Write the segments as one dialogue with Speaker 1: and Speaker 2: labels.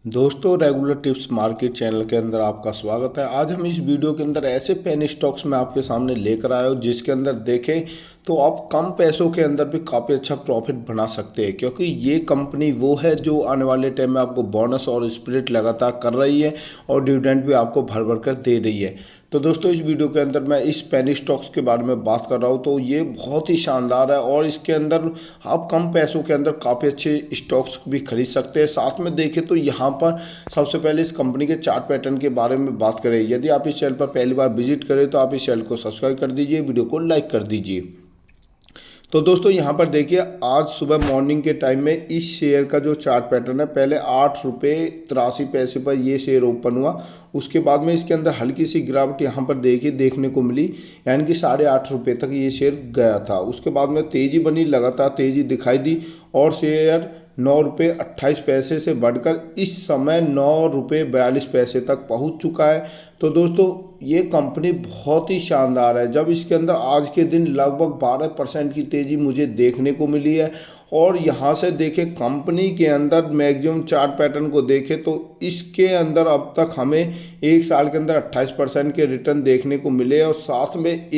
Speaker 1: दोस्तों, regular tips market channel के अंदर आपका स्वागत है। आज हम इस वीडियो के अंदर ऐसे पेनी स्टॉक्स में आपके सामने लेकर आए हो जिसके अंदर देखें तो आप कम पैसों के अंदर भी काफ़ी अच्छा प्रॉफिट बना सकते हैं, क्योंकि ये कंपनी वो है जो आने वाले टाइम में आपको बोनस और स्प्लिट लगातार कर रही है और डिविडेंड भी आपको भर भर कर दे रही है। तो दोस्तों, इस वीडियो के अंदर मैं इस पेनी स्टॉक्स के बारे में बात कर रहा हूँ। तो ये बहुत ही शानदार है और इसके अंदर आप कम पैसों के अंदर काफ़ी अच्छे स्टॉक्स भी खरीद सकते हैं। साथ में देखें तो यहाँ पर सबसे पहले इस कंपनी के चार्ट पैटर्न के बारे में बात करें। यदि आप इस चैनल पर पहली बार विजिट करें तो आप इस चैनल को सब्सक्राइब कर दीजिए, वीडियो को लाइक कर दीजिए। तो दोस्तों, यहाँ पर देखिए, आज सुबह मॉर्निंग के टाइम में इस शेयर का जो चार्ट पैटर्न है, पहले 8 रुपये 83 पैसे पर ये शेयर ओपन हुआ। उसके बाद में इसके अंदर हल्की सी गिरावट यहाँ पर देखिए देखने को मिली, यानी कि 8.5 रुपये तक ये शेयर गया था। उसके बाद में तेज़ी बनी, लगातार तेज़ी दिखाई दी और शेयर 9 रुपये 28 पैसे से बढ़कर इस समय 9 रुपये 42 पैसे तक पहुँच चुका है। तो दोस्तों, ये कंपनी बहुत ही शानदार है। जब इसके अंदर आज के दिन लगभग 12% की तेज़ी मुझे देखने को मिली है और यहाँ से देखें कंपनी के अंदर मैक्सिमम चार्ट पैटर्न को देखें तो इसके अंदर अब तक हमें एक साल के अंदर 28% के रिटर्न देखने को मिले और साथ में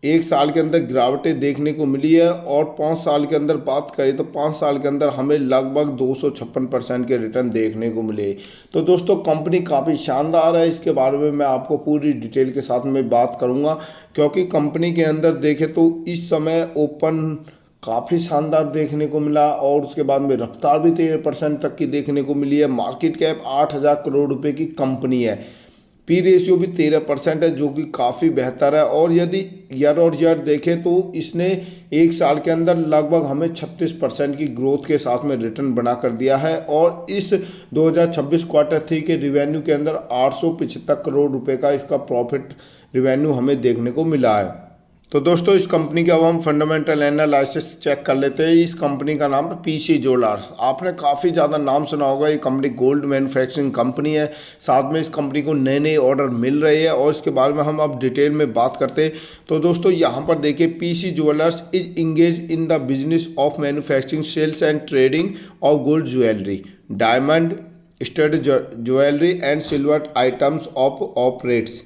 Speaker 1: एक साल के अंदर गिरावटें देखने को मिली है। और 5 साल के अंदर बात करें तो 5 साल के अंदर हमें लगभग 256% के रिटर्न देखने को मिले। तो दोस्तों, कंपनी काफ़ी शानदार है। इसके बारे में मैं आपको पूरी डिटेल के साथ में बात करूंगा, क्योंकि कंपनी के अंदर देखें तो इस समय ओपन काफ़ी शानदार देखने को मिला और उसके बाद में रफ्तार भी 13% तक की देखने को मिली है। मार्केट कैप 8,000 करोड़ रुपए की कंपनी है। पी रेशियो भी 13% है, जो कि काफ़ी बेहतर है। और यदि ईयर और ईयर देखें तो इसने एक साल के अंदर लगभग हमें 36% की ग्रोथ के साथ में रिटर्न बना कर दिया है। और इस 2026 Q3 के रिवेन्यू के अंदर 875 करोड़ रुपए का इसका प्रॉफिट रिवेन्यू हमें देखने को मिला है। तो दोस्तों, इस कंपनी का अब हम फंडामेंटल एनालिसिस चेक कर लेते हैं। इस कंपनी का नाम है पीसी ज्वेलर्स। आपने काफ़ी ज़्यादा नाम सुना होगा। ये कंपनी गोल्ड मैन्युफैक्चरिंग कंपनी है। साथ में इस कंपनी को नए नए ऑर्डर मिल रहे हैं और इसके बारे में हम अब डिटेल में बात करते हैं। तो दोस्तों, यहाँ पर देखिए, PC Jewellers is engage in the business of manufacturing, sales and trading of gold jewellery, diamond stud jewellery and silver items of operates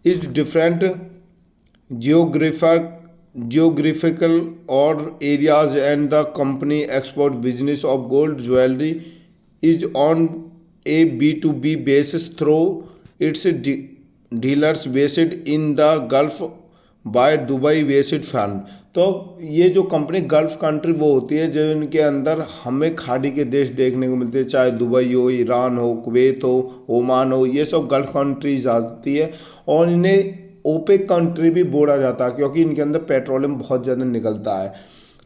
Speaker 1: is different geographical or areas, and the company export business of gold jewelry is on a B2B basis through its dealers based in the Gulf by Dubai based fund। तो ये जो company gulf country वो होती है जो इनके अंदर हमें खाड़ी के देश देखने को मिलते हैं, चाहे दुबई हो, ईरान हो, कुवैत हो, ओमान हो, ये सब गल्फ कंट्रीज आती है। और इन्हें ओपेक कंट्री भी बोला जाता है क्योंकि इनके अंदर पेट्रोलियम बहुत ज़्यादा निकलता है।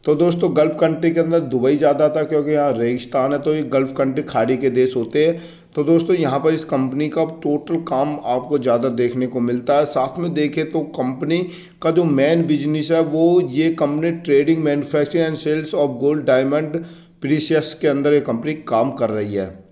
Speaker 1: तो दोस्तों, गल्फ कंट्री के अंदर दुबई ज़्यादा था क्योंकि यहाँ रेगिस्तान है, तो ये गल्फ कंट्री खाड़ी के देश होते हैं। तो दोस्तों, यहाँ पर इस कंपनी का टोटल काम आपको ज़्यादा देखने को मिलता है। साथ में देखें तो कंपनी का जो मेन बिजनेस है वो ये company trading, manufacturing and sales of gold, diamond, precious के अंदर ये कंपनी काम कर रही है।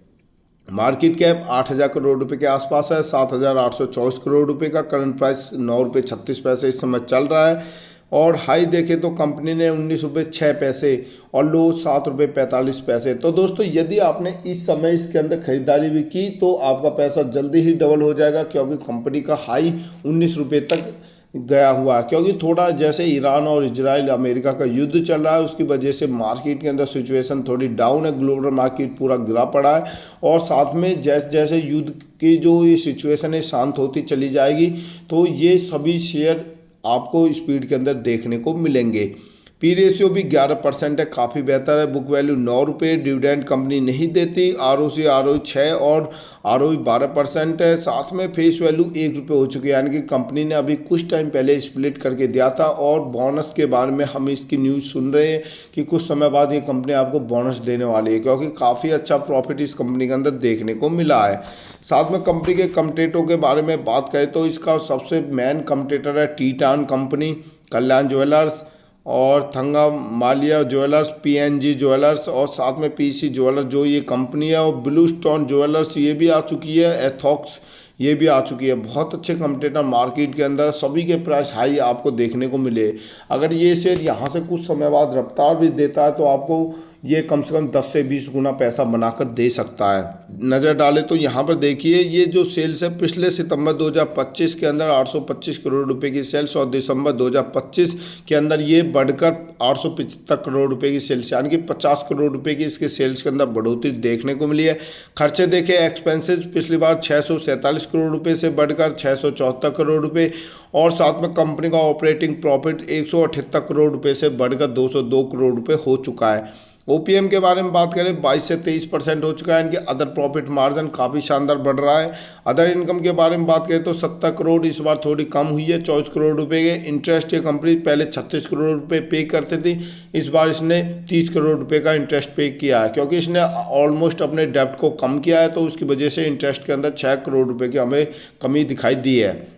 Speaker 1: मार्केट कैप 8,000 करोड़ रुपए के आसपास है। 7,824 करोड़ रुपए का करंट प्राइस 9 रुपये 36 पैसे इस समय चल रहा है। और हाई देखें तो कंपनी ने 19 रुपये 6 पैसे और लो 7 रुपये 45 पैसे। तो दोस्तों, यदि आपने इस समय इसके अंदर खरीदारी भी की तो आपका पैसा जल्दी ही डबल हो जाएगा, क्योंकि कंपनी का हाई 19 रुपये तक गया हुआ है। क्योंकि थोड़ा जैसे ईरान और इजराइल अमेरिका का युद्ध चल रहा है, उसकी वजह से मार्केट के अंदर सिचुएशन थोड़ी डाउन है, ग्लोबल मार्केट पूरा गिरा पड़ा है। और साथ में जैसे जैसे युद्ध की जो ये सिचुएशन है शांत होती चली जाएगी तो ये सभी शेयर आपको स्पीड के अंदर देखने को मिलेंगे। पी रेशियो भी 11% है, काफ़ी बेहतर है। बुक वैल्यू 9 रुपये, डिविडेंड कंपनी नहीं देती। ROC ROE 6 और ROE 12% है। साथ में फेस वैल्यू 1 रुपये हो चुकी है, यानी कि कंपनी ने अभी कुछ टाइम पहले स्प्लिट करके दिया था। और बोनस के बारे में हम इसकी न्यूज़ सुन रहे हैं कि कुछ समय बाद ये कंपनी आपको बोनस देने वाली है, क्योंकि काफ़ी अच्छा प्रॉफिट इस कंपनी के अंदर देखने को मिला है। साथ में कंपनी के कम्पिटिटरों के बारे में बात करें तो इसका सबसे मेन कम्पिटिटर है टीटान कंपनी, कल्याण ज्वेलर्स और Thangamayil jewellers, PNG jewellers और साथ में PC ज्वेलर्स जो ये कंपनी है। और ब्लू स्टोन ज्वेलर्स ये भी आ चुकी है, एथॉक्स ये भी आ चुकी है। बहुत अच्छे कंपटीटर मार्केट के अंदर, सभी के प्राइस हाई आपको देखने को मिले। अगर ये शेयर यहाँ से कुछ समय बाद रफ्तार भी देता है तो आपको ये कम से कम 10 से 20 गुना पैसा बनाकर दे सकता है। नज़र डालें तो यहाँ पर देखिए ये जो सेल्स है पिछले सितंबर 2025 के अंदर 825 करोड़ रुपए की सेल्स और दिसंबर 2025 के अंदर ये बढ़कर 875 करोड़ रुपए की सेल्स यानी कि 50 करोड़ रुपए की इसके सेल्स के अंदर बढ़ोतरी देखने को मिली है। खर्चे देखें, एक्सपेंसेस पिछली बार 647 करोड़ रुपए से बढ़कर 674 करोड़ रुपए और साथ में कंपनी का ऑपरेटिंग प्रॉफिट 178 करोड़ रुपए से बढ़कर 202 करोड़ रुपए हो चुका है। ओपीएम के बारे में बात करें 22 से 23% हो चुका है। इनके अदर प्रॉफिट मार्जिन काफ़ी शानदार बढ़ रहा है। अदर इनकम के बारे में बात करें तो 70 करोड़ इस बार थोड़ी कम हुई है, 24 करोड़ रुपए के इंटरेस्ट। ये कंपनी पहले 36 करोड़ रुपए पे करती थी, इस बार इसने 30 करोड़ रुपए का इंटरेस्ट पे किया है क्योंकि इसने ऑलमोस्ट अपने डेब्ट को कम किया है, तो उसकी वजह से इंटरेस्ट के अंदर 6 करोड़ रुपये की हमें कमी दिखाई दी है।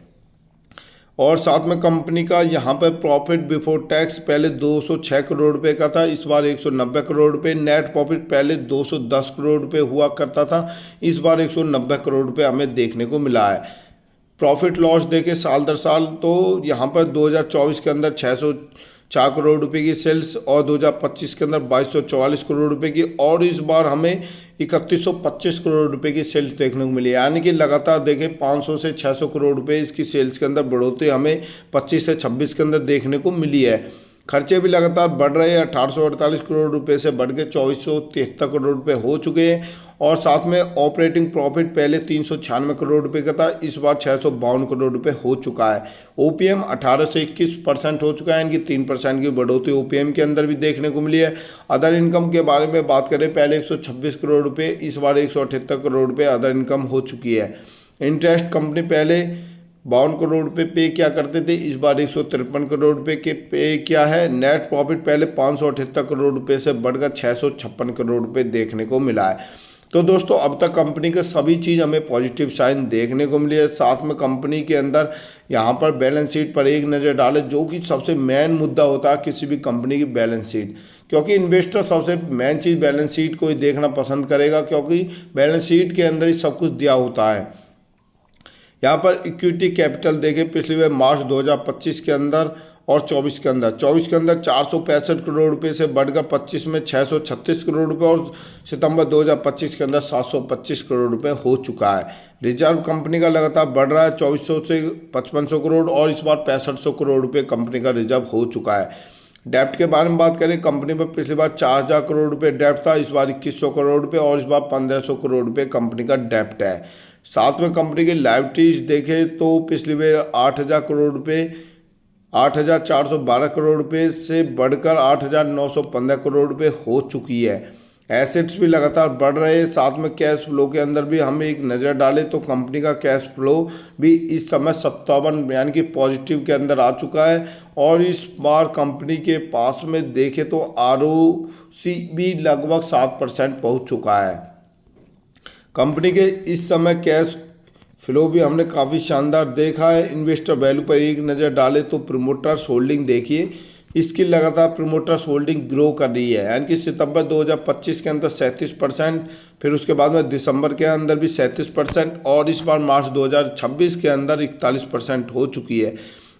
Speaker 1: और साथ में कंपनी का यहाँ पर प्रॉफिट बिफोर टैक्स पहले 206 करोड़ रुपए का था, इस बार 190 करोड़ रुपए। नेट प्रॉफिट पहले 210 करोड़ रुपए हुआ करता था, इस बार 190 करोड़ रुपए हमें देखने को मिला है। प्रॉफिट लॉस देखे साल दर साल तो यहाँ पर 2024 के अंदर 604 करोड़ रुपए की सेल्स और 2025 के अंदर 2244 करोड़ रुपए की और इस बार हमें 3125 करोड़ रुपए की सेल्स देखने को मिली, यानी कि लगातार देखें 500 से 600 करोड़ रुपए इसकी सेल्स के अंदर बढ़ोतरी हमें 25 से 26 के अंदर देखने को मिली है। खर्चे भी लगातार बढ़ रहे हैं, 1848 करोड़ रुपए से बढ़ के 2473 करोड़ रुपए हो चुके हैं और साथ में ऑपरेटिंग प्रॉफिट पहले 396 करोड़ रुपए का था, इस बार 652 करोड़ रुपए हो चुका है। ओपीएम 18 से 21% हो चुका है, इनकी 3% की बढ़ोतरी ओपीएम के अंदर भी देखने को मिली है। अदर इनकम के बारे में बात करें पहले 126 करोड़ रुपये, इस बार 178 करोड़ रुपये अदर इनकम हो चुकी है। इंटरेस्ट कंपनी पहले 52 करोड़ रुपये पे क्या करते थे, इस बार 153 करोड़ रुपये के पे क्या है। नेट प्रॉफिट पहले 578 करोड़ रुपये से बढ़कर 656 करोड़ रुपये देखने को मिला है। तो दोस्तों अब तक कंपनी के सभी चीज़ हमें पॉजिटिव साइन देखने को मिली है। साथ में कंपनी के अंदर यहाँ पर बैलेंस शीट पर एक नज़र डालें, जो कि सबसे मेन मुद्दा होता है किसी भी कंपनी की बैलेंस शीट, क्योंकि इन्वेस्टर सबसे मेन चीज़ बैलेंस शीट को ही देखना पसंद करेगा क्योंकि बैलेंस शीट के अंदर ही सब कुछ दिया होता है। यहाँ पर इक्विटी कैपिटल देखें पिछले बार मार्च 2025 के अंदर और 24 के अंदर 465 करोड़ रुपए से बढ़कर 25 में 636 करोड़ रुपए और सितंबर 2025 के अंदर 725 करोड़ रुपए हो चुका है। रिजर्व कंपनी का लगातार बढ़ रहा है, 2400 से 5500 करोड़ और इस बार 6500 करोड़ रुपए कंपनी का रिजर्व हो चुका है। डेप्ट के बारे में बात करें, कंपनी पर पिछली बार 4000 करोड़ रुपए डेप्ट था, इस बार 2100 करोड़ रुपए और इस बार 1500 करोड़ रुपए कंपनी का डेप्ट है। साथ में कंपनी की लायबिलिटीज देखें तो पिछली बार 8000 करोड़ रुपये 8412 करोड़ रुपए से बढ़कर 8915 करोड़ रुपए हो चुकी है। एसेट्स भी लगातार बढ़ रहे हैं। साथ में कैश फ्लो के अंदर भी हम एक नज़र डालें तो कंपनी का कैश फ्लो भी इस समय 57 यानी कि पॉजिटिव के अंदर आ चुका है और इस बार कंपनी के पास में देखें तो ROC भी लगभग 7% पहुंच चुका है। कंपनी के इस समय कैश फ्लो भी हमने काफ़ी शानदार देखा है। इन्वेस्टर वैल्यू पर एक नज़र डालें तो प्रमोटर्स होल्डिंग देखिए, इसकी लगातार प्रमोटर्स होल्डिंग ग्रो कर रही है, यानी कि सितंबर 2025 के अंदर 37%, फिर उसके बाद में दिसंबर के अंदर भी 37% और इस बार मार्च 2026 के अंदर 41% हो चुकी है।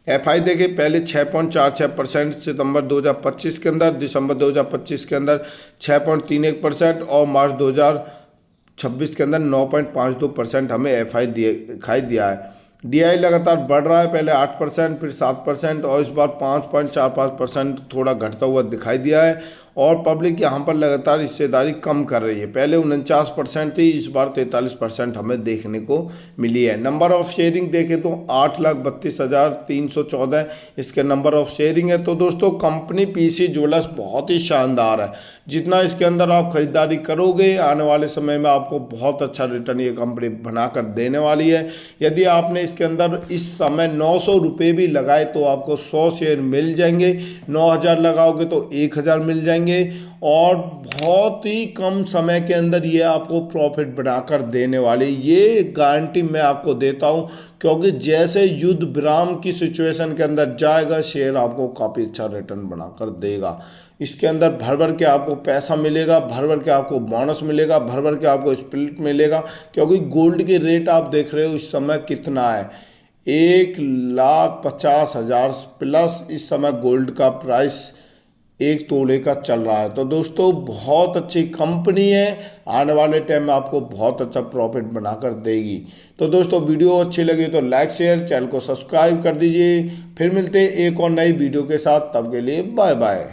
Speaker 1: एफआई देखें पहले 6.46% सितंबर 2025 के अंदर, दिसंबर 2025 के अंदर 6.31% और मार्च 2026 के अंदर 9.52% हमें एफआई दिखाई दिया है। डीआई लगातार बढ़ रहा है, पहले 8% फिर 7% और इस बार 5.45% थोड़ा घटता हुआ दिखाई दिया है और पब्लिक यहाँ पर लगातार हिस्सेदारी कम कर रही है। पहले 49% थी, इस बार 43% हमें देखने को मिली है। नंबर ऑफ शेयरिंग देखें तो 8,32,314 इसके नंबर ऑफ शेयरिंग है। तो दोस्तों कंपनी पीसी ज्वेलर्स बहुत ही शानदार है, जितना इसके अंदर आप खरीदारी करोगे आने वाले समय में आपको बहुत अच्छा रिटर्न ये कंपनी बनाकर देने वाली है। यदि आपने इसके अंदर इस समय 900 रुपये भी लगाए तो आपको 100 शेयर मिल जाएंगे, 9000 लगाओगे तो 1000 मिल जाएंगे और बहुत ही कम समय के अंदर ये आपको प्रॉफिट बनाकर देने वाले, ये गारंटी मैं आपको देता हूँ, क्योंकि जैसे युद्ध विराम की सिचुएशन के अंदर जाएगा शेयर आपको काफ़ी अच्छा रिटर्न बनाकर देगा। इसके अंदर भर भर के आपको पैसा मिलेगा, भर भर के आपको बोनस मिलेगा, भर भर के आपको स्प्लिट मिलेगा, क्योंकि गोल्ड के रेट आप देख रहे हो इस समय कितना है, 1,50,000 प्लस इस समय गोल्ड का प्राइस 1 तोले का चल रहा है। तो दोस्तों बहुत अच्छी कंपनी है, आने वाले टाइम में आपको बहुत अच्छा प्रॉफिट बनाकर देगी। तो दोस्तों वीडियो अच्छी लगी तो लाइक शेयर, चैनल को सब्सक्राइब कर दीजिए। फिर मिलते हैं एक और नई वीडियो के साथ, तब के लिए बाय बाय।